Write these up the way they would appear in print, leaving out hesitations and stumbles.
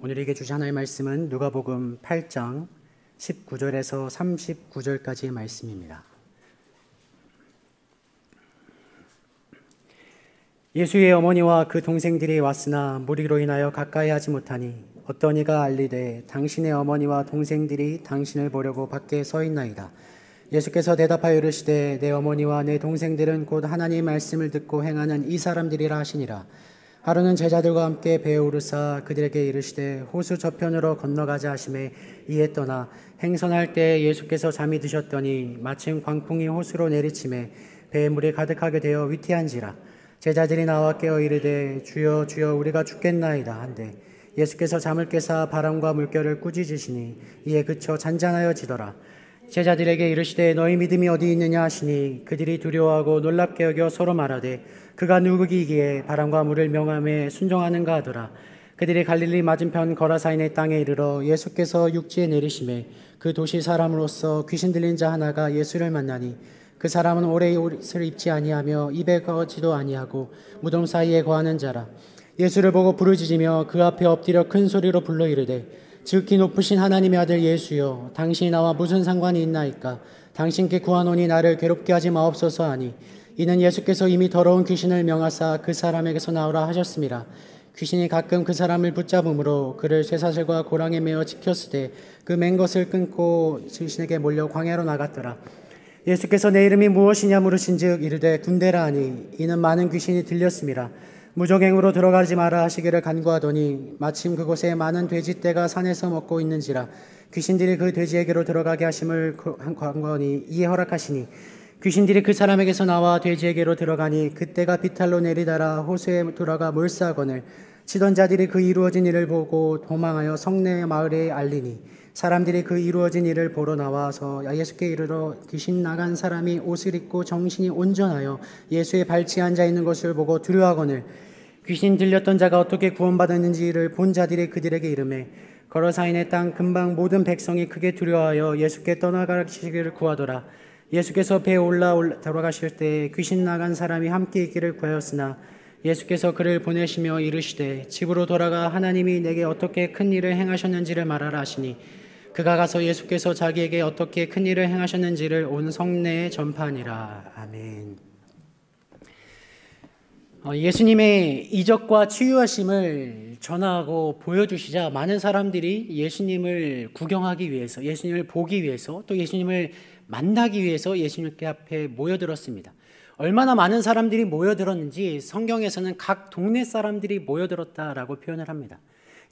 오늘에게 주신 하나님의 말씀은 누가복음 8장 19절에서 39절까지의 말씀입니다. 예수의 어머니와 그 동생들이 왔으나 무리로 인하여 가까이 하지 못하니 어떤 이가 알리되 당신의 어머니와 동생들이 당신을 보려고 밖에 서 있나이다. 예수께서 대답하여 이르시되 내 어머니와 내 동생들은 곧 하나님의 말씀을 듣고 행하는 이 사람들이라 하시니라. 하루는 제자들과 함께 배에 오르사 그들에게 이르시되 호수 저편으로 건너가자 하시매 이에 떠나 행선할 때 예수께서 잠이 드셨더니 마침 광풍이 호수로 내리치매 배에 물이 가득하게 되어 위태한지라. 제자들이 나와 깨어 이르되 주여 주여 우리가 죽겠나이다 한데 예수께서 잠을 깨사 바람과 물결을 꾸짖으시니 이에 그쳐 잔잔하여지더라. 제자들에게 이르시되 너희 믿음이 어디 있느냐 하시니 그들이 두려워하고 놀랍게 여겨 서로 말하되 그가 누구이기에 바람과 물을 명함에 순종하는가 하더라. 그들이 갈릴리 맞은편 거라사인의 땅에 이르러 예수께서 육지에 내리시매 그 도시 사람으로서 귀신 들린 자 하나가 예수를 만나니 그 사람은 오래 옷을 입지 아니하며 입에 거지도 아니하고 무덤 사이에 거하는 자라. 예수를 보고 부르짖으며 그 앞에 엎드려 큰 소리로 불러 이르되 지극히 높으신 하나님의 아들 예수여 당신이 나와 무슨 상관이 있나이까. 당신께 구하노니 나를 괴롭게 하지 마옵소서 하니 이는 예수께서 이미 더러운 귀신을 명하사 그 사람에게서 나오라 하셨습니다. 귀신이 가끔 그 사람을 붙잡음으로 그를 쇠사슬과 고랑에 매어 지켰으되 그 맨 것을 끊고 귀신에게 몰려 광야로 나갔더라. 예수께서 내 이름이 무엇이냐 물으신즉 이르되 군대라 하니 이는 많은 귀신이 들렸습니다. 무적행으로 들어가지 마라 하시기를 간구하더니 마침 그곳에 많은 돼지떼가 산에서 먹고 있는지라. 귀신들이 그 돼지에게로 들어가게 하심을 간구하니 이에 허락하시니 귀신들이 그 사람에게서 나와 돼지에게로 들어가니 그때가 비탈로 내리다라 호수에 돌아가 몰사하거늘 치던 자들이 그 이루어진 일을 보고 도망하여 성내 마을에 알리니 사람들이 그 이루어진 일을 보러 나와서 예수께 이르러 귀신 나간 사람이 옷을 입고 정신이 온전하여 예수의 발치에 앉아 있는 것을 보고 두려워하거늘 귀신 들렸던 자가 어떻게 구원받았는지를 본 자들이 그들에게 이르매 거라사인의 땅 근방 모든 백성이 크게 두려워하여 예수께 떠나가시기를 구하더라. 예수께서 배에 올라 돌아가실 때 귀신 나간 사람이 함께 있기를 구하였으나 예수께서 그를 보내시며 이르시되 집으로 돌아가 하나님이 내게 어떻게 큰 일을 행하셨는지를 말하라 하시니 그가 가서 예수께서 자기에게 어떻게 큰 일을 행하셨는지를 온 성내에 전파하니라. 아멘. 예수님의 이적과 치유하심을 전하고 보여주시자 많은 사람들이 예수님을 구경하기 위해서, 예수님을 보기 위해서, 또 예수님을 만나기 위해서 예수님께 앞에 모여들었습니다. 얼마나 많은 사람들이 모여들었는지 성경에서는 각 동네 사람들이 모여들었다라고 표현을 합니다.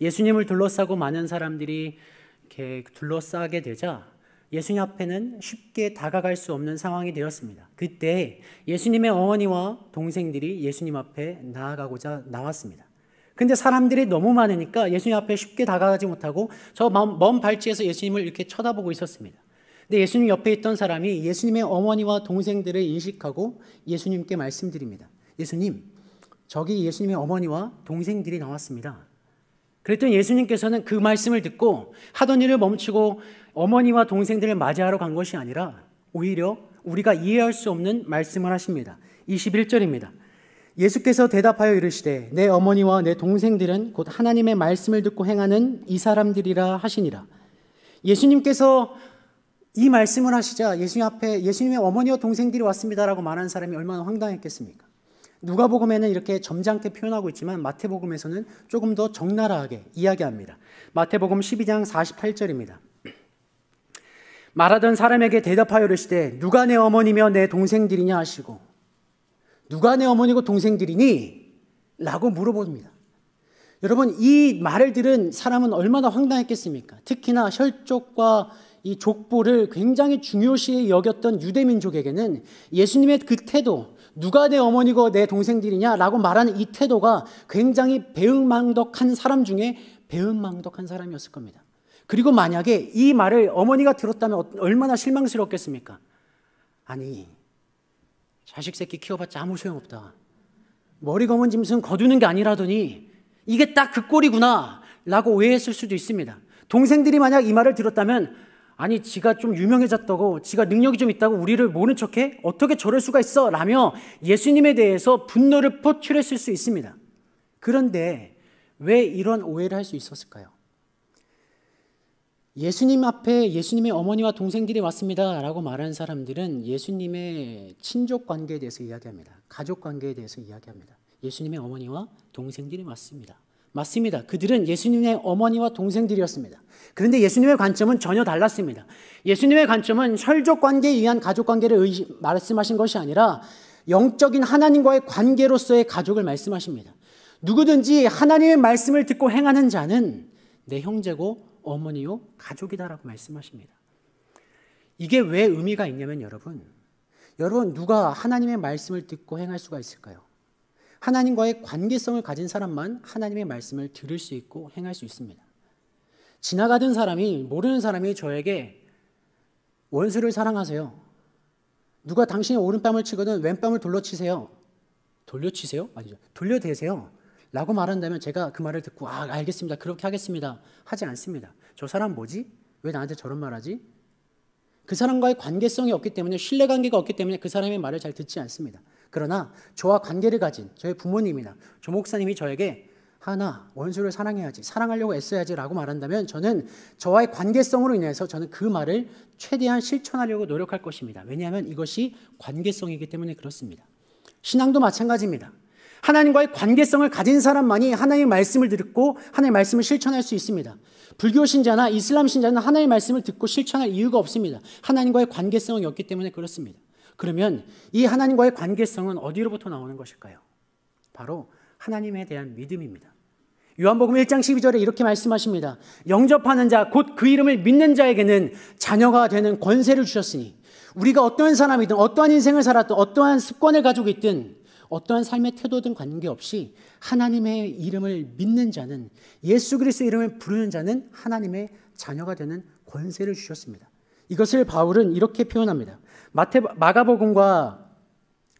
예수님을 둘러싸고 많은 사람들이 이렇게 둘러싸게 되자 예수님 앞에는 쉽게 다가갈 수 없는 상황이 되었습니다. 그때 예수님의 어머니와 동생들이 예수님 앞에 나아가고자 나왔습니다. 근데 사람들이 너무 많으니까 예수님 앞에 쉽게 다가가지 못하고 저 먼 발치에서 예수님을 이렇게 쳐다보고 있었습니다. 근데 예수님 옆에 있던 사람이 예수님의 어머니와 동생들을 인식하고 예수님께 말씀드립니다. 예수님, 저기 예수님의 어머니와 동생들이 나왔습니다. 그랬더니 예수님께서는 그 말씀을 듣고 하던 일을 멈추고 어머니와 동생들을 맞이하러 간 것이 아니라 오히려 우리가 이해할 수 없는 말씀을 하십니다. 21절입니다. 예수께서 대답하여 이르시되 내 어머니와 내 동생들은 곧 하나님의 말씀을 듣고 행하는 이 사람들이라 하시니라. 예수님께서 이 말씀을 하시자 예수님 앞에 예수님의 어머니와 동생들이 왔습니다라고 말하는 사람이 얼마나 황당했겠습니까? 누가복음에는 이렇게 점잖게 표현하고 있지만 마태복음에서는 조금 더 적나라하게 이야기합니다. 마태복음 12장 48절입니다. 말하던 사람에게 대답하여 이르시되 누가 내 어머니며 내 동생들이냐 하시고 누가 내 어머니고 동생들이니? 라고 물어봅니다. 여러분, 이 말을 들은 사람은 얼마나 황당했겠습니까? 특히나 혈족과 이 족보를 굉장히 중요시 여겼던 유대민족에게는 예수님의 그 태도, 누가 내 어머니고 내 동생들이냐 라고 말하는 이 태도가 굉장히 배은망덕한 사람 중에 배은망덕한 사람이었을 겁니다. 그리고 만약에 이 말을 어머니가 들었다면 얼마나 실망스럽겠습니까? 아니, 자식 새끼 키워봤자 아무 소용없다. 머리 검은 짐승 거두는 게 아니라더니 이게 딱 그 꼴이구나 라고 오해했을 수도 있습니다. 동생들이 만약 이 말을 들었다면 아니 지가 좀 유명해졌다고 지가 능력이 좀 있다고 우리를 모른 척해? 어떻게 저럴 수가 있어? 라며 예수님에 대해서 분노를 표출했을 수 있습니다. 그런데 왜 이런 오해를 할 수 있었을까요? 예수님 앞에 예수님의 어머니와 동생들이 왔습니다 라고 말하는 사람들은 예수님의 친족 관계에 대해서 이야기합니다. 가족 관계에 대해서 이야기합니다. 예수님의 어머니와 동생들이 왔습니다. 맞습니다. 그들은 예수님의 어머니와 동생들이었습니다. 그런데 예수님의 관점은 전혀 달랐습니다. 예수님의 관점은 혈족 관계에 의한 가족 관계를 말씀하신 것이 아니라 영적인 하나님과의 관계로서의 가족을 말씀하십니다. 누구든지 하나님의 말씀을 듣고 행하는 자는 내 형제고 어머니요 가족이다라고 말씀하십니다. 이게 왜 의미가 있냐면 여러분 누가 하나님의 말씀을 듣고 행할 수가 있을까요? 하나님과의 관계성을 가진 사람만 하나님의 말씀을 들을 수 있고 행할 수 있습니다. 지나가던 사람이, 모르는 사람이 저에게 원수를 사랑하세요. 누가 당신의 오른뺨을 치거든 왼뺨을 돌려치세요. 돌려치세요? 아니죠. 돌려대세요. 라고 말한다면 제가 그 말을 듣고 알겠습니다. 그렇게 하겠습니다. 하지 않습니다. 저 사람 뭐지? 왜 나한테 저런 말 하지? 그 사람과의 관계성이 없기 때문에, 신뢰관계가 없기 때문에 그 사람의 말을 잘 듣지 않습니다. 그러나 저와 관계를 가진 저의 부모님이나 조 목사님이 저에게 하나 원수를 사랑해야지, 사랑하려고 애써야지 라고 말한다면 저는 저와의 관계성으로 인해서 저는 그 말을 최대한 실천하려고 노력할 것입니다. 왜냐하면 이것이 관계성이기 때문에 그렇습니다. 신앙도 마찬가지입니다. 하나님과의 관계성을 가진 사람만이 하나님의 말씀을 듣고 하나님의 말씀을 실천할 수 있습니다. 불교 신자나 이슬람 신자는 하나님의 말씀을 듣고 실천할 이유가 없습니다. 하나님과의 관계성이 없기 때문에 그렇습니다. 그러면 이 하나님과의 관계성은 어디로부터 나오는 것일까요? 바로 하나님에 대한 믿음입니다. 요한복음 1장 12절에 이렇게 말씀하십니다. 영접하는 자, 곧 그 이름을 믿는 자에게는 자녀가 되는 권세를 주셨으니 우리가 어떠한 사람이든 어떠한 인생을 살았든 어떠한 습관을 가지고 있든 어떠한 삶의 태도든 관계없이 하나님의 이름을 믿는 자는, 예수 그리스도의 이름을 부르는 자는 하나님의 자녀가 되는 권세를 주셨습니다. 이것을 바울은 이렇게 표현합니다. 마가복음과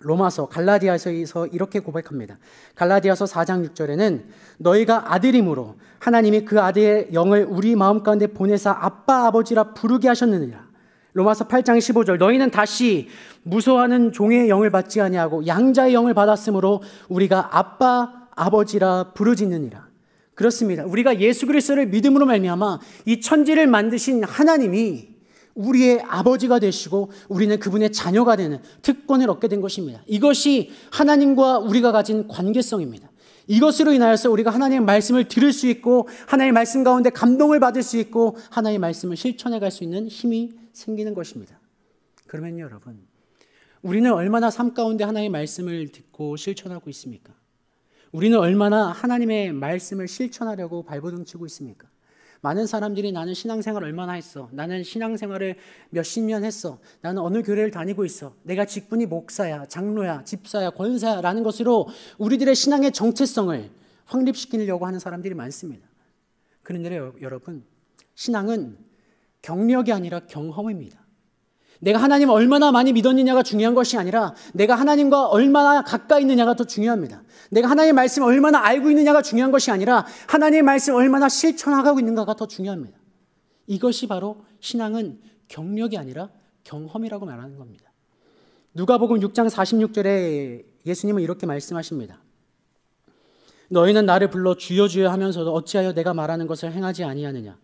로마서, 갈라디아서에서 이렇게 고백합니다. 갈라디아서 4장 6절에는 너희가 아들임으로 하나님이 그 아들의 영을 우리 마음 가운데 보내사 아빠 아버지라 부르게 하셨느니라. 로마서 8장 15절 너희는 다시 무소하는 종의 영을 받지 아니하고 양자의 영을 받았으므로 우리가 아빠 아버지라 부르짖느니라. 그렇습니다. 우리가 예수 그리스도를 믿음으로 말미암아 이 천지를 만드신 하나님이 우리의 아버지가 되시고 우리는 그분의 자녀가 되는 특권을 얻게 된 것입니다. 이것이 하나님과 우리가 가진 관계성입니다. 이것으로 인하여서 우리가 하나님의 말씀을 들을 수 있고 하나님의 말씀 가운데 감동을 받을 수 있고 하나님의 말씀을 실천해 갈 수 있는 힘이 생기는 것입니다. 그러면 여러분, 우리는 얼마나 삶 가운데 하나님의 말씀을 듣고 실천하고 있습니까? 우리는 얼마나 하나님의 말씀을 실천하려고 발버둥 치고 있습니까? 많은 사람들이 나는 신앙생활 얼마나 했어? 나는 신앙생활을 몇십 년 했어. 나는 어느 교회를 다니고 있어. 내가 직분이 목사야, 장로야, 집사야, 권사야 라는 것으로 우리들의 신앙의 정체성을 확립시키려고 하는 사람들이 많습니다. 그런데 여러분, 신앙은 경력이 아니라 경험입니다. 내가 하나님을 얼마나 많이 믿었느냐가 중요한 것이 아니라 내가 하나님과 얼마나 가까이 있느냐가 더 중요합니다. 내가 하나님의 말씀을 얼마나 알고 있느냐가 중요한 것이 아니라 하나님의 말씀을 얼마나 실천하고 있는가가 더 중요합니다. 이것이 바로 신앙은 경력이 아니라 경험이라고 말하는 겁니다. 누가복음 6장 46절에 예수님은 이렇게 말씀하십니다. 너희는 나를 불러 주여 주여 하면서도 어찌하여 내가 말하는 것을 행하지 아니하느냐.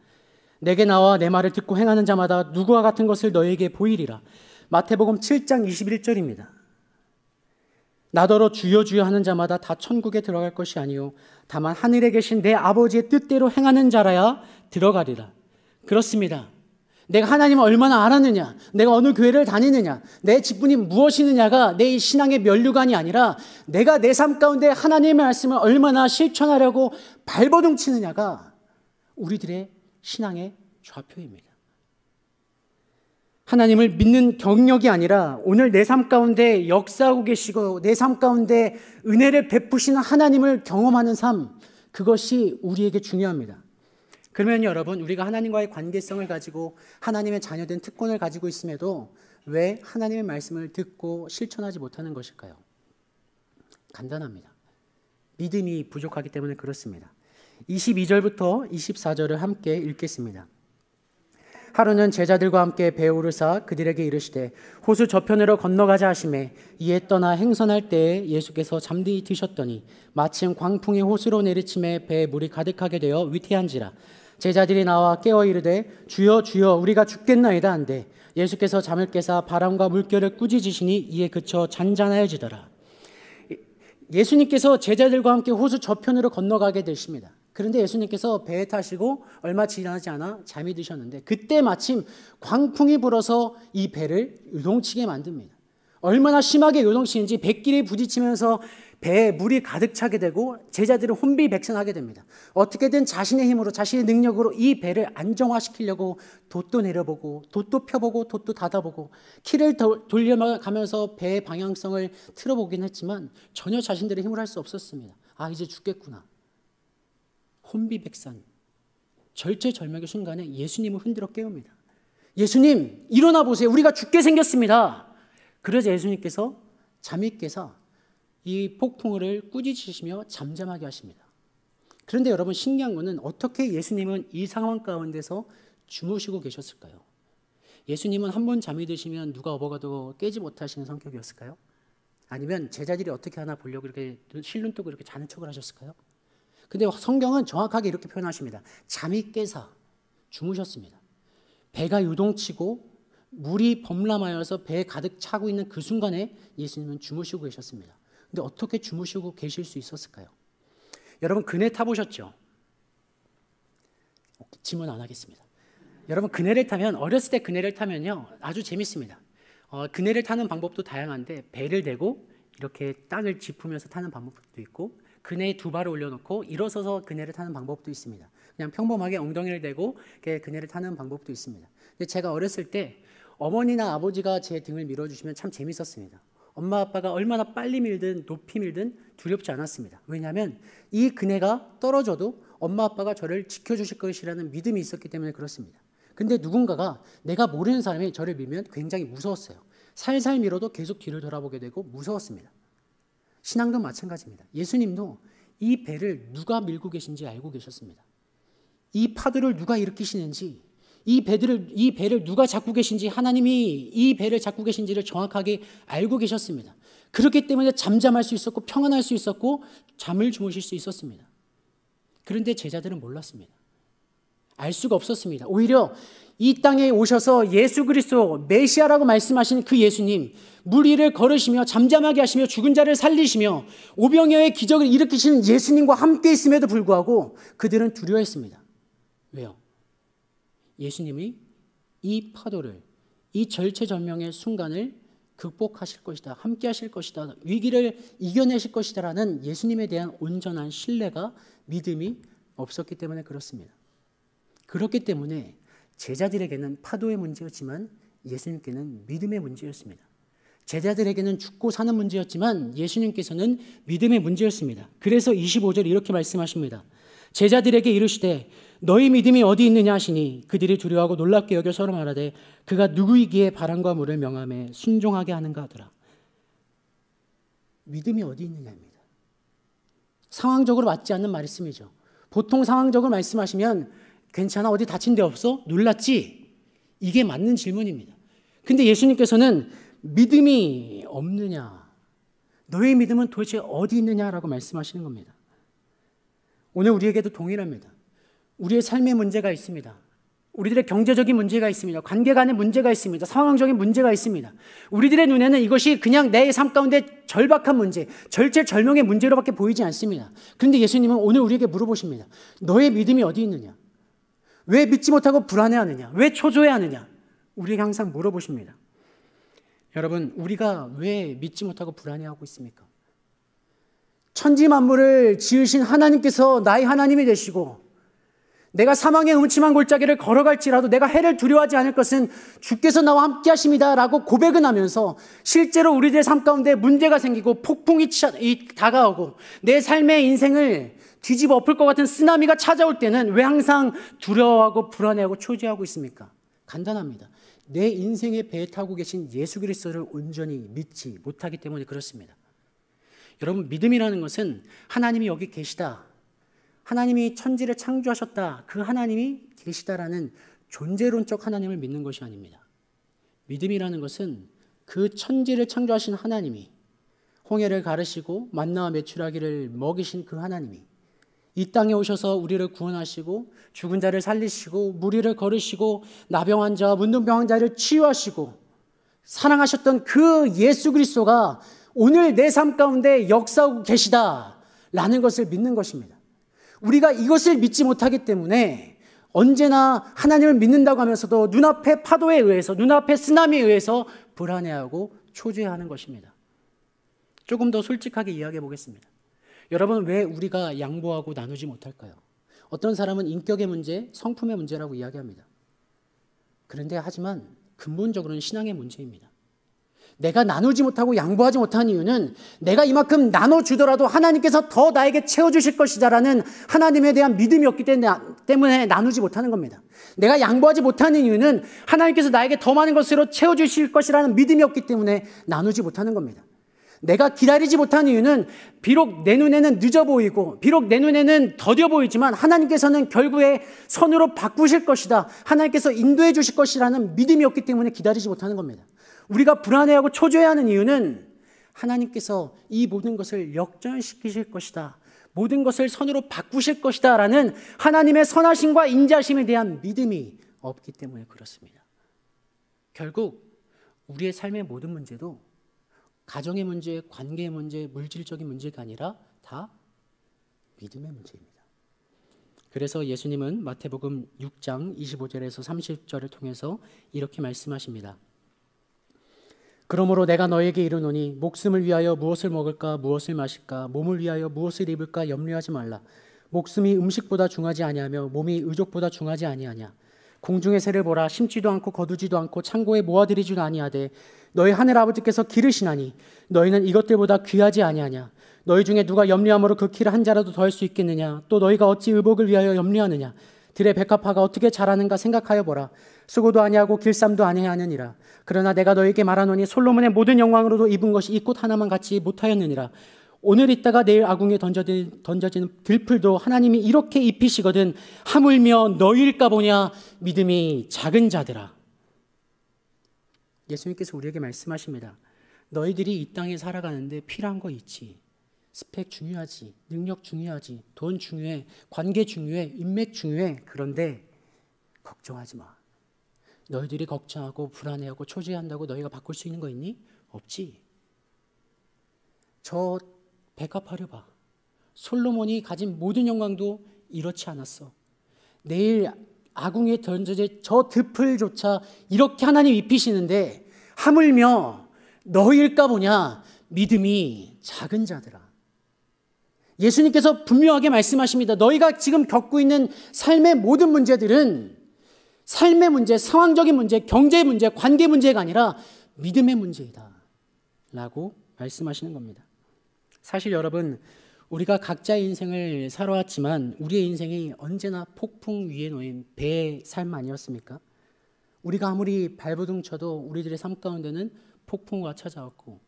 내게 나와 내 말을 듣고 행하는 자마다 누구와 같은 것을 너희에게 보이리라. 마태복음 7장 21절입니다. 나더러 주여 주여 하는 자마다 다 천국에 들어갈 것이 아니요 다만 하늘에 계신 내 아버지의 뜻대로 행하는 자라야 들어가리라. 그렇습니다. 내가 하나님을 얼마나 알았느냐, 내가 어느 교회를 다니느냐, 내 직분이 무엇이느냐가 내 신앙의 면류관이 아니라 내가 내 삶 가운데 하나님의 말씀을 얼마나 실천하려고 발버둥 치느냐가 우리들의 신앙의 좌표입니다. 하나님을 믿는 경력이 아니라 오늘 내 삶 가운데 역사하고 계시고 내 삶 가운데 은혜를 베푸시는 하나님을 경험하는 삶, 그것이 우리에게 중요합니다. 그러면 여러분, 우리가 하나님과의 관계성을 가지고 하나님의 자녀된 특권을 가지고 있음에도 왜 하나님의 말씀을 듣고 실천하지 못하는 것일까요? 간단합니다. 믿음이 부족하기 때문에 그렇습니다. 22절부터 24절을 함께 읽겠습니다. 하루는 제자들과 함께 배에 오르사 그들에게 이르시되 호수 저편으로 건너가자 하시매 이에 떠나 행선할 때에 예수께서 잠들이 드셨더니 마침 광풍이 호수로 내리침에 배에 물이 가득하게 되어 위태한지라. 제자들이 나와 깨어 이르되 주여 주여 우리가 죽겠나이다 한데 예수께서 잠을 깨사 바람과 물결을 꾸짖으시니 이에 그쳐 잔잔하여지더라. 예수님께서 제자들과 함께 호수 저편으로 건너가게 되십니다. 그런데 예수님께서 배에 타시고 얼마 지나지 않아 잠이 드셨는데 그때 마침 광풍이 불어서 이 배를 요동치게 만듭니다. 얼마나 심하게 요동치는지 뱃길에 부딪히면서 배에 물이 가득 차게 되고 제자들은 혼비백산하게 됩니다. 어떻게든 자신의 힘으로 자신의 능력으로 이 배를 안정화시키려고 돛도 내려보고 돛도 펴보고 돛도 닫아보고 키를 돌려가면서 배의 방향성을 틀어보긴 했지만 전혀 자신들의 힘으로 할 수 없었습니다. 아, 이제 죽겠구나. 혼비백산, 절체절명의 순간에 예수님을 흔들어 깨웁니다. 예수님, 일어나 보세요. 우리가 죽게 생겼습니다. 그러자 예수님께서 잠이 깨서 이 폭풍우를 꾸짖으시며 잠잠하게 하십니다. 그런데 여러분, 신기한 것은 어떻게 예수님은 이 상황 가운데서 주무시고 계셨을까요? 예수님은 한 번 잠이 드시면 누가 업어가도 깨지 못하시는 성격이었을까요? 아니면 제자들이 어떻게 하나 보려고 이렇게 실눈 뜨고 이렇게 자는 척을 하셨을까요? 근데 성경은 정확하게 이렇게 표현하십니다. 잠이 깨사 주무셨습니다. 배가 요동치고 물이 범람하여서 배에 가득 차고 있는 그 순간에 예수님은 주무시고 계셨습니다. 근데 어떻게 주무시고 계실 수 있었을까요? 여러분, 그네 타보셨죠? 질문 안 하겠습니다. 여러분, 그네를 타면, 어렸을 때 그네를 타면요 아주 재밌습니다. 그네를 타는 방법도 다양한데 배를 대고 이렇게 땅을 짚으면서 타는 방법도 있고 그네에 두 발을 올려놓고 일어서서 그네를 타는 방법도 있습니다. 그냥 평범하게 엉덩이를 대고 그네를 타는 방법도 있습니다. 근데 제가 어렸을 때 어머니나 아버지가 제 등을 밀어주시면 참 재밌었습니다. 엄마 아빠가 얼마나 빨리 밀든 높이 밀든 두렵지 않았습니다. 왜냐하면 이 그네가 떨어져도 엄마 아빠가 저를 지켜주실 것이라는 믿음이 있었기 때문에 그렇습니다. 근데 누군가가 내가 모르는 사람이 저를 밀면 굉장히 무서웠어요. 살살 밀어도 계속 뒤를 돌아보게 되고 무서웠습니다. 신앙도 마찬가지입니다. 예수님도 이 배를 누가 밀고 계신지 알고 계셨습니다. 이 파도를 누가 일으키시는지, 이 배를 누가 잡고 계신지, 하나님이 이 배를 잡고 계신지를 정확하게 알고 계셨습니다. 그렇기 때문에 잠잠할 수 있었고 평안할 수 있었고 잠을 주무실 수 있었습니다. 그런데 제자들은 몰랐습니다. 알 수가 없었습니다. 오히려 이 땅에 오셔서 예수 그리스도 메시아라고 말씀하신 그 예수님, 물 위를 걸으시며 잠잠하게 하시며 죽은 자를 살리시며 오병이어의 기적을 일으키시는 예수님과 함께 있음에도 불구하고 그들은 두려워했습니다. 왜요? 예수님이 이 파도를, 이 절체절명의 순간을 극복하실 것이다, 함께 하실 것이다, 위기를 이겨내실 것이다 라는 예수님에 대한 온전한 신뢰가, 믿음이 없었기 때문에 그렇습니다. 그렇기 때문에 제자들에게는 파도의 문제였지만 예수님께는 믿음의 문제였습니다. 제자들에게는 죽고 사는 문제였지만 예수님께서는 믿음의 문제였습니다. 그래서 25절 이렇게 말씀하십니다. 제자들에게 이르시되 너희 믿음이 어디 있느냐 하시니 그들이 두려워하고 놀랍게 여겨 서로 말하되 그가 누구이기에 바람과 물을 명함에 순종하게 하는가 하더라. 믿음이 어디 있느냐입니다. 상황적으로 맞지 않는 말씀이죠. 보통 상황적으로 말씀하시면 괜찮아? 어디 다친 데 없어? 놀랐지? 이게 맞는 질문입니다. 근데 예수님께서는 믿음이 없느냐? 너의 믿음은 도대체 어디 있느냐라고 말씀하시는 겁니다. 오늘 우리에게도 동일합니다. 우리의 삶에 문제가 있습니다. 우리들의 경제적인 문제가 있습니다. 관계 간의 문제가 있습니다. 상황적인 문제가 있습니다. 우리들의 눈에는 이것이 그냥 내 삶 가운데 절박한 문제, 절체절명의 문제로밖에 보이지 않습니다. 그런데 예수님은 오늘 우리에게 물어보십니다. 너의 믿음이 어디 있느냐? 왜 믿지 못하고 불안해하느냐? 왜 초조해하느냐? 우리에게 항상 물어보십니다. 여러분, 우리가 왜 믿지 못하고 불안해하고 있습니까? 천지 만물을 지으신 하나님께서 나의 하나님이 되시고 내가 사망의 음침한 골짜기를 걸어갈지라도 내가 해를 두려워하지 않을 것은 주께서 나와 함께 하십니다 라고 고백은 하면서 실제로 우리들의 삶 가운데 문제가 생기고 폭풍이 다가오고 내 삶의 인생을 뒤집어 엎을 것 같은 쓰나미가 찾아올 때는 왜 항상 두려워하고 불안해하고 초조해하고 있습니까? 간단합니다. 내 인생의 배에 타고 계신 예수 그리스도를 온전히 믿지 못하기 때문에 그렇습니다. 여러분, 믿음이라는 것은 하나님이 여기 계시다, 하나님이 천지를 창조하셨다, 그 하나님이 계시다라는 존재론적 하나님을 믿는 것이 아닙니다. 믿음이라는 것은 그 천지를 창조하신 하나님이 홍해를 가르시고 만나와 메추라기를 먹이신 그 하나님이 이 땅에 오셔서 우리를 구원하시고 죽은 자를 살리시고 무리를 걸으시고 나병 환자와 문둥병 환자를 치유하시고 사랑하셨던 그 예수 그리스도가 오늘 내 삶 가운데 역사하고 계시다라는 것을 믿는 것입니다. 우리가 이것을 믿지 못하기 때문에 언제나 하나님을 믿는다고 하면서도 눈앞의 파도에 의해서, 눈앞의 쓰나미에 의해서 불안해하고 초조해하는 것입니다. 조금 더 솔직하게 이야기해 보겠습니다. 여러분, 왜 우리가 양보하고 나누지 못할까요? 어떤 사람은 인격의 문제, 성품의 문제라고 이야기합니다. 그런데 하지만 근본적으로는 신앙의 문제입니다. 내가 나누지 못하고 양보하지 못한 이유는 내가 이만큼 나눠주더라도 하나님께서 더 나에게 채워주실 것이다라는 하나님에 대한 믿음이 없기 때문에 나누지 못하는 겁니다. 내가 양보하지 못하는 이유는 하나님께서 나에게 더 많은 것으로 채워주실 것이라는 믿음이 없기 때문에 나누지 못하는 겁니다. 내가 기다리지 못한 이유는 비록 내 눈에는 늦어 보이고 비록 내 눈에는 더뎌 보이지만 하나님께서는 결국에 선으로 바꾸실 것이다, 하나님께서 인도해 주실 것이라는 믿음이 없기 때문에 기다리지 못하는 겁니다. 우리가 불안해하고 초조해하는 이유는 하나님께서 이 모든 것을 역전시키실 것이다, 모든 것을 선으로 바꾸실 것이다 라는 하나님의 선하심과 인자심에 대한 믿음이 없기 때문에 그렇습니다. 결국 우리의 삶의 모든 문제도 가정의 문제, 관계의 문제, 물질적인 문제가 아니라 다 믿음의 문제입니다. 그래서 예수님은 마태복음 6장 25절에서 30절을 통해서 이렇게 말씀하십니다. 그러므로 내가 너에게 이르노니 목숨을 위하여 무엇을 먹을까 무엇을 마실까 몸을 위하여 무엇을 입을까 염려하지 말라. 목숨이 음식보다 중하지 아니하며 몸이 의족보다 중하지 아니하냐. 공중의 새를 보라. 심지도 않고 거두지도 않고 창고에 모아들이지도 아니하되 너희 하늘 아버지께서 기르시나니 너희는 이것들보다 귀하지 아니하냐. 너희 중에 누가 염려함으로 그 키를 한 자라도 더할 수 있겠느냐. 또 너희가 어찌 의복을 위하여 염려하느냐. 들의 백합화가 어떻게 자라는가 생각하여 보라. 수고도 아니하고 길쌈도 아니하느니라. 그러나 내가 너희에게 말하노니 솔로몬의 모든 영광으로도 입은 것이 이 꽃 하나만 같이 못하였느니라. 오늘 있다가 내일 아궁에 던져지는 들풀도 하나님이 이렇게 입히시거든 하물며 너희일까 보냐. 믿음이 작은 자들아. 예수님께서 우리에게 말씀하십니다. 너희들이 이 땅에 살아가는데 필요한 거 있지. 스펙 중요하지, 능력 중요하지, 돈 중요해, 관계 중요해, 인맥 중요해. 그런데 걱정하지 마. 너희들이 걱정하고 불안해하고 초조해한다고 너희가 바꿀 수 있는 거 있니? 없지. 저 백합화를 봐. 솔로몬이 가진 모든 영광도 이렇지 않았어. 내일 아궁이에 던져질 저 득풀조차 이렇게 하나님 입히시는데 하물며 너희일까 보냐. 믿음이 작은 자들아. 예수님께서 분명하게 말씀하십니다. 너희가 지금 겪고 있는 삶의 모든 문제들은 삶의 문제, 상황적인 문제, 경제 문제, 관계 문제가 아니라 믿음의 문제이다 라고 말씀하시는 겁니다. 사실 여러분, 우리가 각자의 인생을 살아왔지만 우리의 인생이 언제나 폭풍 위에 놓인 배의 삶 아니었습니까? 우리가 아무리 발버둥 쳐도 우리들의 삶 가운데는 폭풍우가 찾아왔고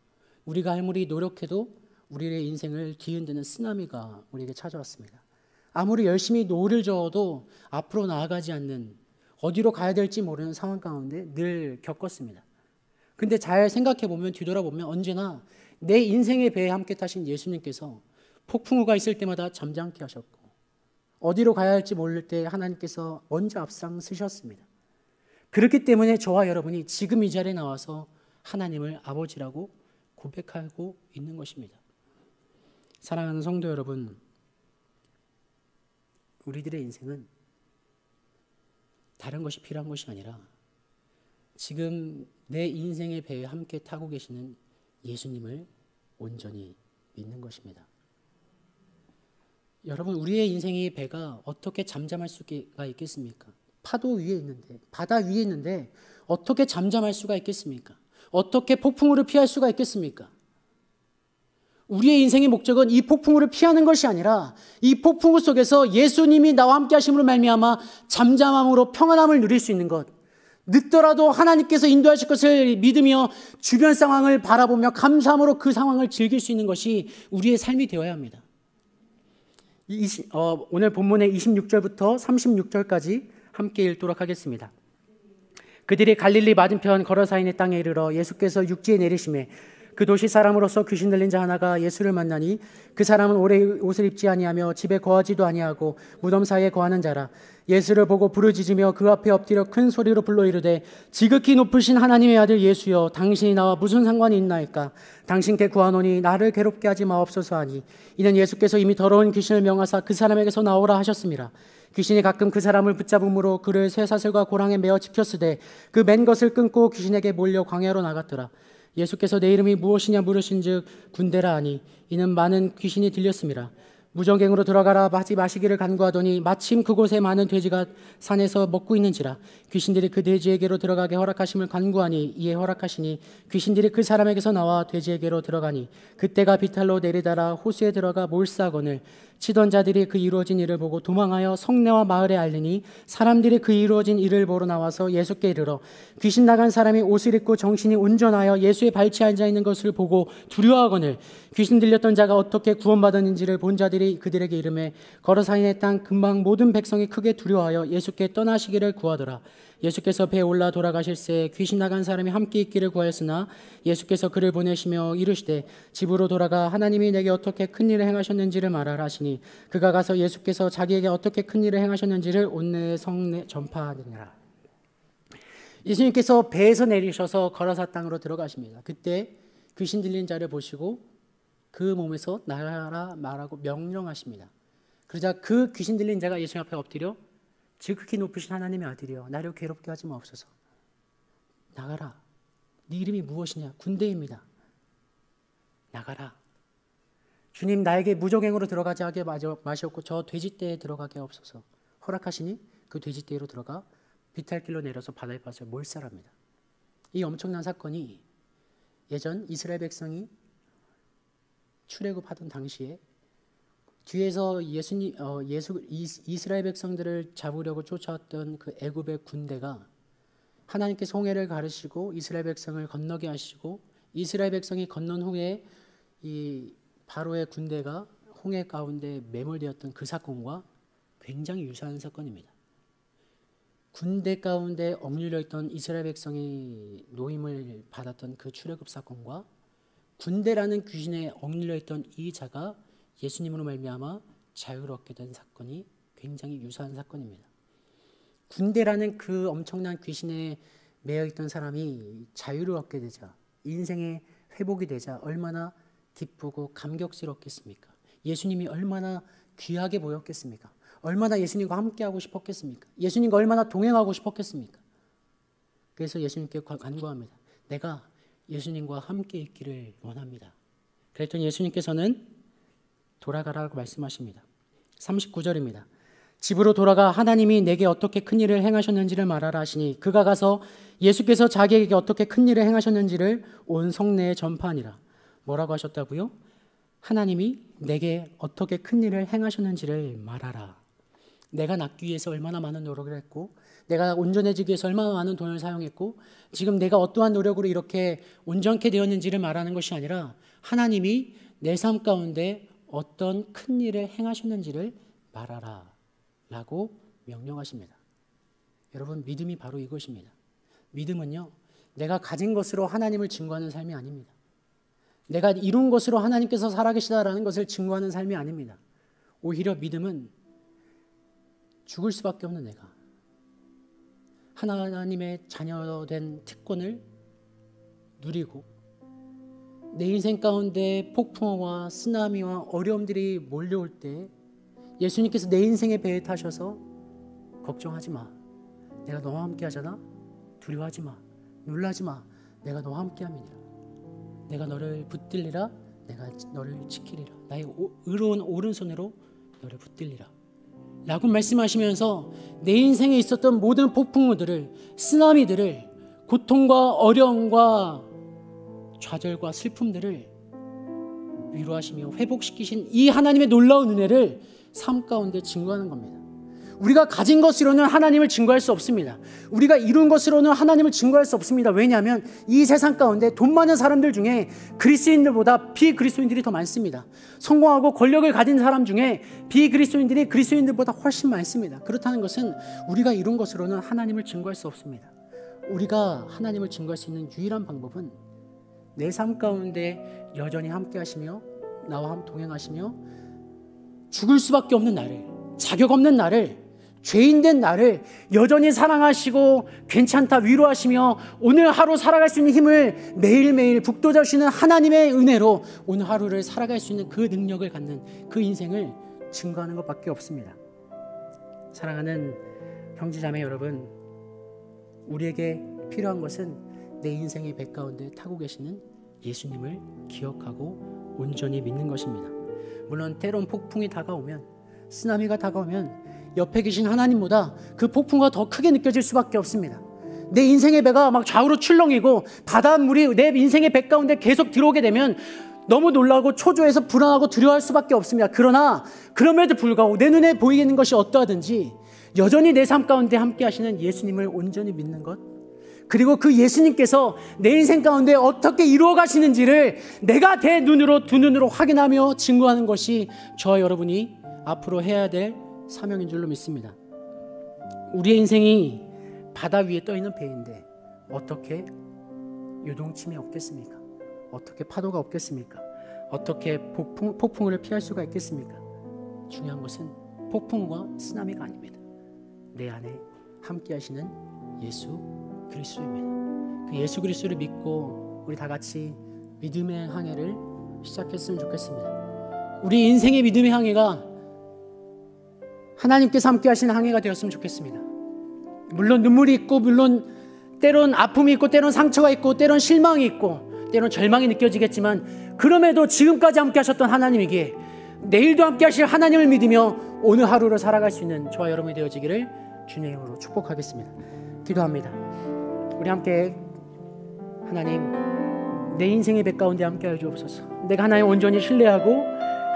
우리가 아무리 노력해도 우리의 인생을 뒤흔드는 쓰나미가 우리에게 찾아왔습니다. 아무리 열심히 노를 저어도 앞으로 나아가지 않는, 어디로 가야 될지 모르는 상황 가운데 늘 겪었습니다. 근데 잘 생각해 보면, 뒤돌아보면 언제나 내 인생의 배에 함께 타신 예수님께서 폭풍우가 있을 때마다 잠잠케 하셨고 어디로 가야 할지 모를 때 하나님께서 먼저 앞장서셨습니다. 그렇기 때문에 저와 여러분이 지금 이 자리에 나와서 하나님을 아버지라고 고백하고 있는 것입니다. 사랑하는 성도 여러분, 우리들의 인생은 다른 것이 필요한 것이 아니라 지금 내 인생의 배에 함께 타고 계시는 예수님을 온전히 믿는 것입니다. 여러분, 우리의 인생의 배가 어떻게 잠잠할 수가 있겠습니까? 파도 위에 있는데, 바다 위에 있는데 어떻게 잠잠할 수가 있겠습니까? 어떻게 폭풍우를 피할 수가 있겠습니까? 우리의 인생의 목적은 이 폭풍우를 피하는 것이 아니라 이 폭풍우 속에서 예수님이 나와 함께 하심으로 말미암아 잠잠함으로 평안함을 누릴 수 있는 것, 늦더라도 하나님께서 인도하실 것을 믿으며 주변 상황을 바라보며 감사함으로 그 상황을 즐길 수 있는 것이 우리의 삶이 되어야 합니다. 오늘 본문의 26절부터 36절까지 함께 읽도록 하겠습니다. 그들이 갈릴리 맞은편 거라사인의 땅에 이르러 예수께서 육지에 내리시매 그 도시 사람으로서 귀신 들린 자 하나가 예수를 만나니 그 사람은 오래 옷을 입지 아니하며 집에 거하지도 아니하고 무덤 사이에 거하는 자라. 예수를 보고 부르짖으며 그 앞에 엎드려 큰 소리로 불러 이르되 지극히 높으신 하나님의 아들 예수여, 당신이 나와 무슨 상관이 있나이까? 당신께 구하노니 나를 괴롭게 하지 마옵소서 하니, 이는 예수께서 이미 더러운 귀신을 명하사 그 사람에게서 나오라 하셨습니다. 귀신이 가끔 그 사람을 붙잡음으로 그를 쇠사슬과 고랑에 매어 지켰으되 그 맨 것을 끊고 귀신에게 몰려 광야로 나갔더라. 예수께서 내 이름이 무엇이냐 물으신즉 군대라 하니, 이는 많은 귀신이 들렸습니다. 무전갱으로 들어가라 하지 마시기를 간구하더니 마침 그곳에 많은 돼지가 산에서 먹고 있는지라. 귀신들이 그 돼지에게로 들어가게 허락하심을 간구하니 이에 허락하시니 귀신들이 그 사람에게서 나와 돼지에게로 들어가니, 그때가 비탈로 내리다라 호수에 들어가 몰사건을 치던 자들이 그 이루어진 일을 보고 도망하여 성내와 마을에 알리니, 사람들이 그 이루어진 일을 보러 나와서 예수께 이르러 귀신 나간 사람이 옷을 입고 정신이 온전하여 예수의 발치에 앉아 있는 것을 보고 두려워하거늘, 귀신 들렸던 자가 어떻게 구원받았는지를 본 자들이 그들에게 이르매 거르사인의 땅 근방 모든 백성이 크게 두려워하여 예수께 떠나시기를 구하더라. 예수께서 배에 올라 돌아가실새 귀신 나간 사람이 함께 있기를 구하였으나 예수께서 그를 보내시며 이르시되 집으로 돌아가 하나님이 내게 어떻게 큰 일을 행하셨는지를 말하라 하시니, 그가 가서 예수께서 자기에게 어떻게 큰 일을 행하셨는지를 온 성내 전파하니라. 예수님께서 배에서 내리셔서 거라사 땅으로 들어가십니다. 그때 귀신 들린 자를 보시고 그 몸에서 나가라 말하고 명령하십니다. 그러자 그 귀신 들린 자가 예수님 앞에 엎드려 지극히 높으신 하나님의 아들이여, 나를 괴롭게 하지 마옵소서. 나가라. 네 이름이 무엇이냐? 군대입니다. 나가라. 주님, 나에게 무저갱으로 들어가지 하게 마시옵고 저 돼지떼에 들어가게 하옵소서. 허락하시니 그 돼지떼로 들어가 비탈길로 내려서 바다에 빠져 몰살합니다. 이 엄청난 사건이 예전 이스라엘 백성이 출애굽하던 당시에 뒤에서 이스라엘 백성들을 잡으려고 쫓아왔던 그 애굽의 군대가 하나님께서 홍해를 가르시고 이스라엘 백성을 건너게 하시고, 이스라엘 백성이 건넌 후에 이 바로의 군대가 홍해 가운데 매몰되었던 그 사건과 굉장히 유사한 사건입니다. 군대 가운데 억눌려 있던 이스라엘 백성이 노임을 받았던 그 출애굽 사건과 군대라는 귀신에 억눌려 있던 이 자가 예수님으로 말미암아 자유를 얻게 된 사건이 굉장히 유사한 사건입니다. 군대라는 그 엄청난 귀신에 매여 있던 사람이 자유를 얻게 되자, 인생의 회복이 되자 얼마나 기쁘고 감격스럽겠습니까? 예수님이 얼마나 귀하게 보였겠습니까? 얼마나 예수님과 함께하고 싶었겠습니까? 예수님과 얼마나 동행하고 싶었겠습니까? 그래서 예수님께 간구합니다. 내가 예수님과 함께 있기를 원합니다. 그랬더니 예수님께서는 돌아가라고 말씀하십니다. 39절입니다. 집으로 돌아가 하나님이 내게 어떻게 큰 일을 행하셨는지를 말하라 하시니, 그가 가서 예수께서 자기에게 어떻게 큰 일을 행하셨는지를 온 성내에 전파하니라. 뭐라고 하셨다고요? 하나님이 내게 어떻게 큰 일을 행하셨는지를 말하라. 내가 낫기 위해서 얼마나 많은 노력을 했고, 내가 온전해지기 위해서 얼마나 많은 돈을 사용했고, 지금 내가 어떠한 노력으로 이렇게 온전케 되었는지를 말하는 것이 아니라 하나님이 내 삶 가운데 어떤 큰 일을 행하셨는지를 말하라 라고 명령하십니다. 여러분, 믿음이 바로 이것입니다. 믿음은요, 내가 가진 것으로 하나님을 증거하는 삶이 아닙니다. 내가 이룬 것으로 하나님께서 살아계시다라는 것을 증거하는 삶이 아닙니다. 오히려 믿음은 죽을 수밖에 없는 내가 하나님의 자녀된 특권을 누리고, 내 인생 가운데 폭풍과 쓰나미와 어려움들이 몰려올 때 예수님께서 내 인생의 배에 타셔서 걱정하지 마, 내가 너와 함께 하잖아, 두려워하지 마, 놀라지 마, 내가 너와 함께 함이니라, 내가 너를 붙들리라, 내가 너를 지키리라, 나의 의로운 오른손으로 너를 붙들리라 라고 말씀하시면서 내 인생에 있었던 모든 폭풍우들을, 쓰나미들을, 고통과 어려움과 좌절과 슬픔들을 위로하시며 회복시키신 이 하나님의 놀라운 은혜를 삶 가운데 증거하는 겁니다. 우리가 가진 것으로는 하나님을 증거할 수 없습니다. 우리가 이룬 것으로는 하나님을 증거할 수 없습니다. 왜냐하면 이 세상 가운데 돈 많은 사람들 중에 그리스도인들보다 비그리스도인들이 더 많습니다. 성공하고 권력을 가진 사람 중에 비그리스도인들이 그리스도인들보다 훨씬 많습니다. 그렇다는 것은 우리가 이룬 것으로는 하나님을 증거할 수 없습니다. 우리가 하나님을 증거할 수 있는 유일한 방법은 내 삶 가운데 여전히 함께 하시며 나와 동행하시며 죽을 수밖에 없는 나를, 자격 없는 나를, 죄인된 나를 여전히 사랑하시고 괜찮다 위로하시며 오늘 하루 살아갈 수 있는 힘을 매일매일 북돋아 주시는 하나님의 은혜로 오늘 하루를 살아갈 수 있는 그 능력을 갖는 그 인생을 증거하는 것밖에 없습니다. 사랑하는 형제자매 여러분, 우리에게 필요한 것은 내 인생의 배 가운데 타고 계시는 예수님을 기억하고 온전히 믿는 것입니다. 물론 때론 폭풍이 다가오면, 쓰나미가 다가오면 옆에 계신 하나님보다 그 폭풍과 더 크게 느껴질 수밖에 없습니다. 내 인생의 배가 막 좌우로 출렁이고 바닷물이 내 인생의 배 가운데 계속 들어오게 되면 너무 놀라고 초조해서 불안하고 두려워할 수밖에 없습니다. 그러나 그럼에도 불구하고 내 눈에 보이는 것이 어떠하든지 여전히 내 삶 가운데 함께 하시는 예수님을 온전히 믿는 것, 그리고 그 예수님께서 내 인생 가운데 어떻게 이루어 가시는지를 내가 내 눈으로, 두 눈으로 확인하며 증거하는 것이 저와 여러분이 앞으로 해야 될 사명인 줄로 믿습니다. 우리의 인생이 바다 위에 떠 있는 배인데 어떻게 요동침이 없겠습니까? 어떻게 파도가 없겠습니까? 어떻게 폭풍을 피할 수가 있겠습니까? 중요한 것은 폭풍과 쓰나미가 아닙니다. 내 안에 함께 하시는 예수 그리스도입니다. 그 예수 그리스도를 믿고 우리 다 같이 믿음의 항해를 시작했으면 좋겠습니다. 우리 인생의 믿음의 항해가 하나님께서 함께 하시는 항해가 되었으면 좋겠습니다. 물론 눈물이 있고, 물론 때론 아픔이 있고, 때론 상처가 있고, 때론 실망이 있고, 때론 절망이 느껴지겠지만, 그럼에도 지금까지 함께 하셨던 하나님이기에 내일도 함께 하실 하나님을 믿으며 오늘 하루를 살아갈 수 있는 저와 여러분이 되어지기를 주님의 이름으로 축복하겠습니다. 기도합니다. 우리 함께 하나님, 내 인생의 배 가운데 함께 하여 주옵소서. 내가 하나님 온전히 신뢰하고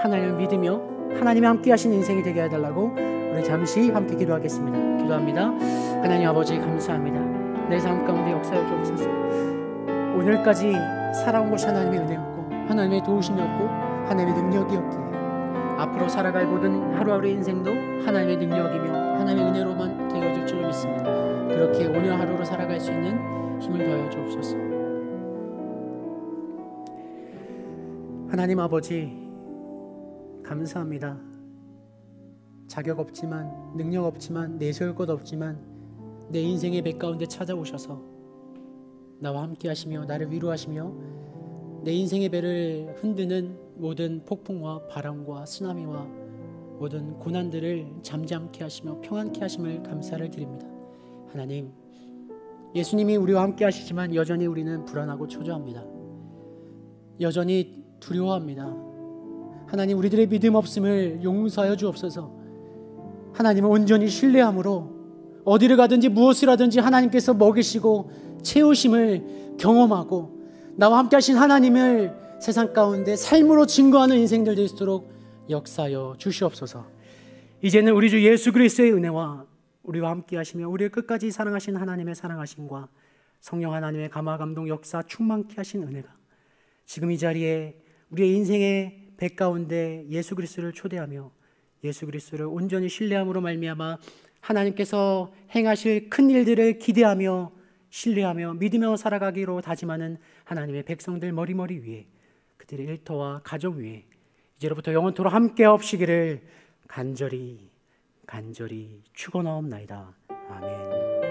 하나님을 믿으며 하나님이 함께 하시는 인생이 되게 해달라고 우리 잠시 함께 기도하겠습니다. 기도합니다. 하나님 아버지 감사합니다. 내 삶 가운데 역사해 주옵소서. 오늘까지 살아온 것이 하나님의 은혜였고 하나님의 도우심이었고 하나님의 능력이었기에 앞으로 살아갈 모든 하루하루의 인생도 하나님의 능력이며 하나님의 은혜로만 되어질 줄로 믿습니다. 그렇게 오늘 하루로 살아갈 수 있는 힘을 더하여 주옵소서. 하나님 아버지 감사합니다. 자격 없지만, 능력 없지만, 내세울 것 없지만 내 인생의 배 가운데 찾아오셔서 나와 함께 하시며 나를 위로하시며 내 인생의 배를 흔드는 모든 폭풍과 바람과 쓰나미와 모든 고난들을 잠잠케 하시며 평안케 하심을 감사를 드립니다. 하나님, 예수님이 우리와 함께 하시지만 여전히 우리는 불안하고 초조합니다. 여전히 두려워합니다. 하나님, 우리들의 믿음 없음을 용서하여 주옵소서. 하나님을 온전히 신뢰함으로 어디를 가든지 무엇을 하든지 하나님께서 먹이시고 채우심을 경험하고 나와 함께 하신 하나님을 세상 가운데 삶으로 증거하는 인생들 될 수 있도록 역사하여 주시옵소서. 이제는 우리 주 예수 그리스도의 은혜와 우리와 함께 하시며 우리를 끝까지 사랑하신 하나님의 사랑하심과 성령 하나님의 감화 감동 역사 충만케 하신 은혜가 지금 이 자리에 우리의 인생의 배 가운데 예수 그리스도를 초대하며 예수 그리스도를 온전히 신뢰함으로 말미암아 하나님께서 행하실 큰 일들을 기대하며 신뢰하며 믿으며 살아가기로 다짐하는 하나님의 백성들 머리머리 위에 그들의 일터와 가족 위에 이제로부터 영원토록 함께 하옵시기를 간절히 축원하옵나이다. 아멘.